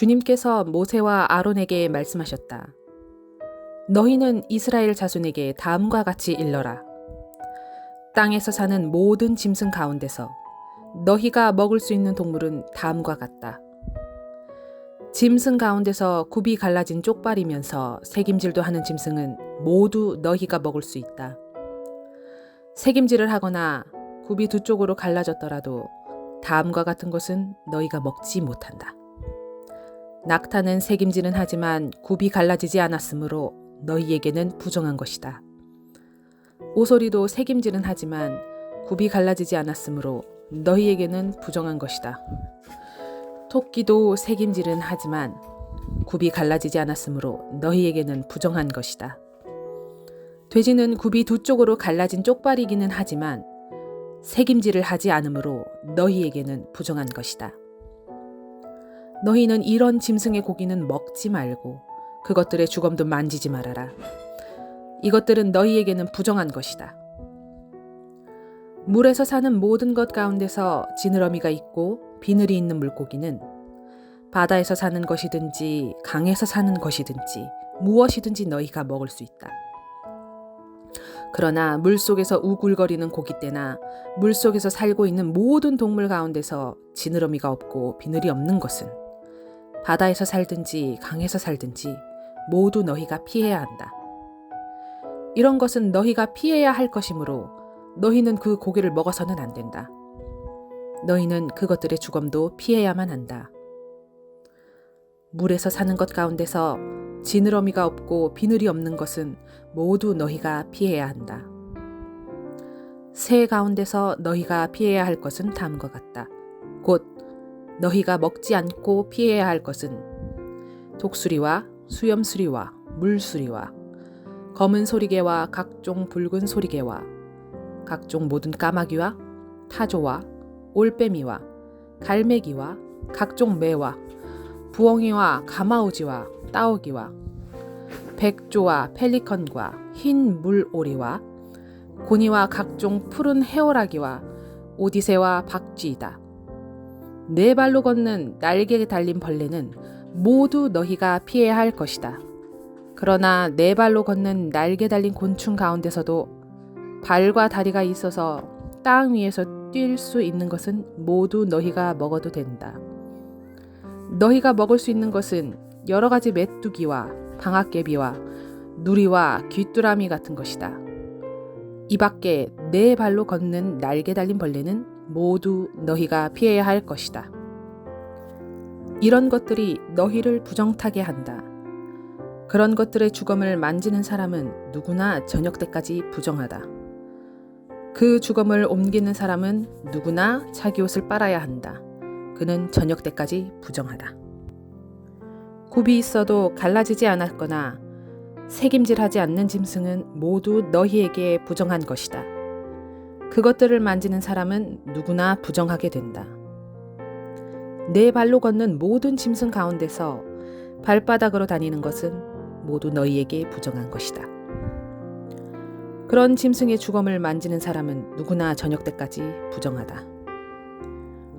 주님께서 모세와 아론에게 말씀하셨다. 너희는 이스라엘 자손에게 다음과 같이 일러라. 땅에서 사는 모든 짐승 가운데서 너희가 먹을 수 있는 동물은 다음과 같다. 짐승 가운데서 굽이 갈라진 쪽발이면서 새김질도 하는 짐승은 모두 너희가 먹을 수 있다. 새김질을 하거나 굽이 두 쪽으로 갈라졌더라도 다음과 같은 것은 너희가 먹지 못한다. 낙타는 새김질은 하지만 굽이 갈라지지 않았으므로 너희에게는 부정한 것이다. 오소리도 새김질은 하지만 굽이 갈라지지 않았으므로 너희에게는 부정한 것이다. 토끼도 새김질은 하지만 굽이 갈라지지 않았으므로 너희에게는 부정한 것이다. 돼지는 굽이 두 쪽으로 갈라진 쪽발이기는 하지만 새김질을 하지 않으므로 너희에게는 부정한 것이다. 너희는 이런 짐승의 고기는 먹지 말고 그것들의 주검도 만지지 말아라. 이것들은 너희에게는 부정한 것이다. 물에서 사는 모든 것 가운데서 지느러미가 있고 비늘이 있는 물고기는 바다에서 사는 것이든지 강에서 사는 것이든지 무엇이든지 너희가 먹을 수 있다. 그러나 물속에서 우글거리는 고깃대나 물속에서 살고 있는 모든 동물 가운데서 지느러미가 없고 비늘이 없는 것은 바다에서 살든지 강에서 살든지 모두 너희가 피해야 한다. 이런 것은 너희가 피해야 할 것이므로 너희는 그 고기를 먹어서는 안 된다. 너희는 그것들의 주검도 피해야만 한다. 물에서 사는 것 가운데서 지느러미가 없고 비늘이 없는 것은 모두 너희가 피해야 한다. 새 가운데서 너희가 피해야 할 것은 다음과 같다. 곧 너희가 먹지 않고 피해야 할 것은 독수리와 수염수리와 물수리와 검은 소리개와 각종 붉은 소리개와 각종 모든 까마귀와 타조와 올빼미와 갈매기와 각종 매와 부엉이와 가마우지와 따오기와 백조와 펠리컨과 흰 물오리와 고니와 각종 푸른 해오라기와 오디새와 박쥐이다. 네 발로 걷는 날개에 달린 벌레는 모두 너희가 피해야 할 것이다. 그러나 네 발로 걷는 날개 달린 곤충 가운데서도 발과 다리가 있어서 땅 위에서 뛸 수 있는 것은 모두 너희가 먹어도 된다. 너희가 먹을 수 있는 것은 여러 가지 메뚜기와 방앗개비와 누리와 귀뚜라미 같은 것이다. 이 밖에 네 발로 걷는 날개 달린 벌레는 모두 너희가 피해야 할 것이다. 이런 것들이 너희를 부정타게 한다. 그런 것들의 주검을 만지는 사람은 누구나 저녁 때까지 부정하다. 그 주검을 옮기는 사람은 누구나 자기 옷을 빨아야 한다. 그는 저녁 때까지 부정하다. 굽이 있어도 갈라지지 않았거나 새김질하지 않는 짐승은 모두 너희에게 부정한 것이다. 그것들을 만지는 사람은 누구나 부정하게 된다. 네 발로 걷는 모든 짐승 가운데서 발바닥으로 다니는 것은 모두 너희에게 부정한 것이다. 그런 짐승의 주검을 만지는 사람은 누구나 저녁 때까지 부정하다.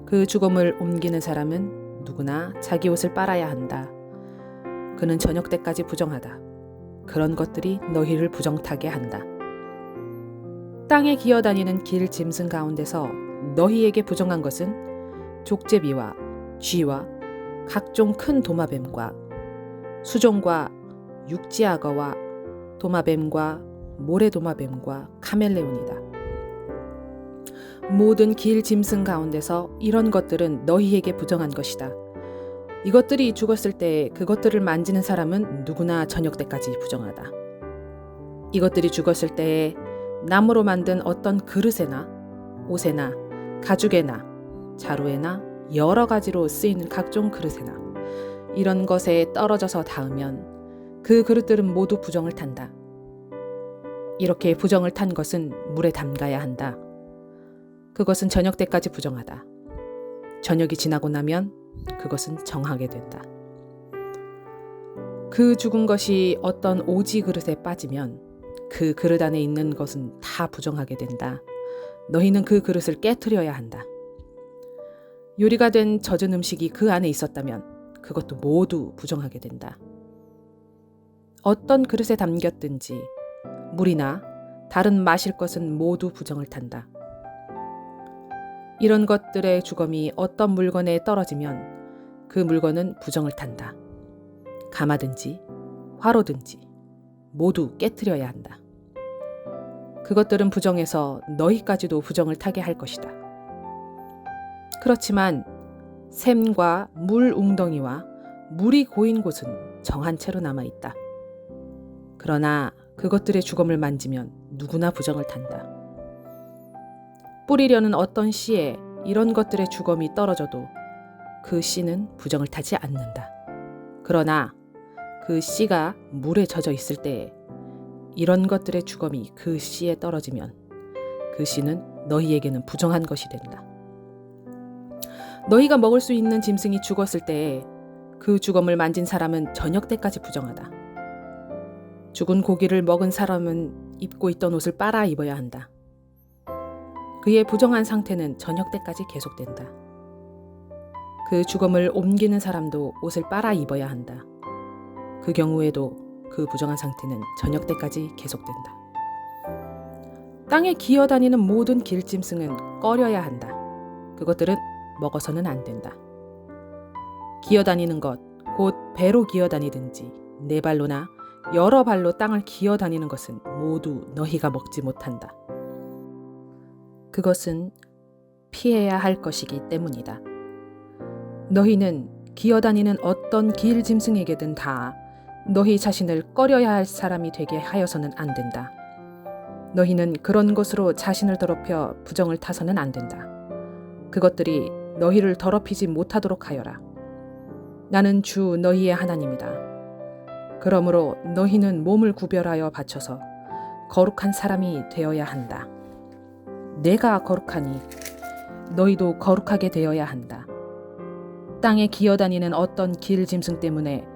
그 주검을 옮기는 사람은 누구나 자기 옷을 빨아야 한다. 그는 저녁 때까지 부정하다. 그런 것들이 너희를 부정타게 한다. 땅에 기어다니는 길 짐승 가운데서 너희에게 부정한 것은 족제비와 쥐와 각종 큰 도마뱀과 수종과 육지악어와 도마뱀과 모래도마뱀과 카멜레온이다. 모든 길 짐승 가운데서 이런 것들은 너희에게 부정한 것이다. 이것들이 죽었을 때 그것들을 만지는 사람은 누구나 저녁 때까지 부정하다. 이것들이 죽었을 때에 나무로 만든 어떤 그릇에나 옷에나 가죽에나 자루에나 여러 가지로 쓰이는 각종 그릇에나 이런 것에 떨어져서 닿으면 그 그릇들은 모두 부정을 탄다. 이렇게 부정을 탄 것은 물에 담가야 한다. 그것은 저녁 때까지 부정하다. 저녁이 지나고 나면 그것은 정하게 된다. 그 죽은 것이 어떤 오지 그릇에 빠지면 그 그릇 안에 있는 것은 다 부정하게 된다. 너희는 그 그릇을 깨트려야 한다. 요리가 된 젖은 음식이 그 안에 있었다면 그것도 모두 부정하게 된다. 어떤 그릇에 담겼든지 물이나 다른 마실 것은 모두 부정을 탄다. 이런 것들의 주검이 어떤 물건에 떨어지면 그 물건은 부정을 탄다. 가마든지 화로든지 모두 깨트려야 한다. 그것들은 부정해서 너희까지도 부정을 타게 할 것이다. 그렇지만 샘과 물 웅덩이와 물이 고인 곳은 정한 채로 남아있다. 그러나 그것들의 주검을 만지면 누구나 부정을 탄다. 뿌리려는 어떤 씨에 이런 것들의 주검이 떨어져도 그 씨는 부정을 타지 않는다. 그러나 그 씨가 물에 젖어 있을 때에 이런 것들의 주검이 그 씨에 떨어지면 그 씨는 너희에게는 부정한 것이 된다. 너희가 먹을 수 있는 짐승이 죽었을 때에 그 주검을 만진 사람은 저녁 때까지 부정하다. 죽은 고기를 먹은 사람은 입고 있던 옷을 빨아 입어야 한다. 그의 부정한 상태는 저녁 때까지 계속된다. 그 주검을 옮기는 사람도 옷을 빨아 입어야 한다. 그 경우에도 그 부정한 상태는 저녁 때까지 계속된다. 땅에 기어다니는 모든 길짐승은 꺼려야 한다. 그것들은 먹어서는 안 된다. 기어다니는 것, 곧 배로 기어다니든지 네 발로나 여러 발로 땅을 기어다니는 것은 모두 너희가 먹지 못한다. 그것은 피해야 할 것이기 때문이다. 너희는 기어다니는 어떤 길짐승에게든 다 너희 자신을 꺼려야 할 사람이 되게 하여서는 안 된다. 너희는 그런 것으로 자신을 더럽혀 부정을 타서는 안 된다. 그것들이 너희를 더럽히지 못하도록 하여라. 나는 주 너희의 하나님이다. 그러므로 너희는 몸을 구별하여 바쳐서 거룩한 사람이 되어야 한다. 내가 거룩하니 너희도 거룩하게 되어야 한다. 땅에 기어다니는 어떤 길짐승 때문에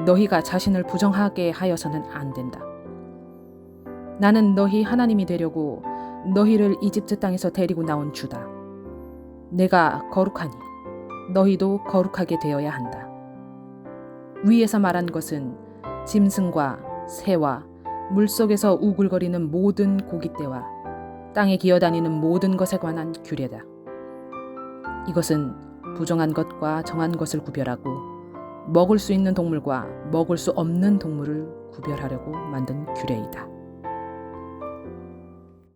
너희가 자신을 부정하게 하여서는 안 된다. 나는 너희 하나님이 되려고 너희를 이집트 땅에서 데리고 나온 주다. 내가 거룩하니 너희도 거룩하게 되어야 한다. 위에서 말한 것은 짐승과 새와 물속에서 우글거리는 모든 고깃대와 땅에 기어다니는 모든 것에 관한 규례다. 이것은 부정한 것과 정한 것을 구별하고 먹을 수 있는 동물과 먹을 수 없는 동물을 구별하려고 만든 규례이다.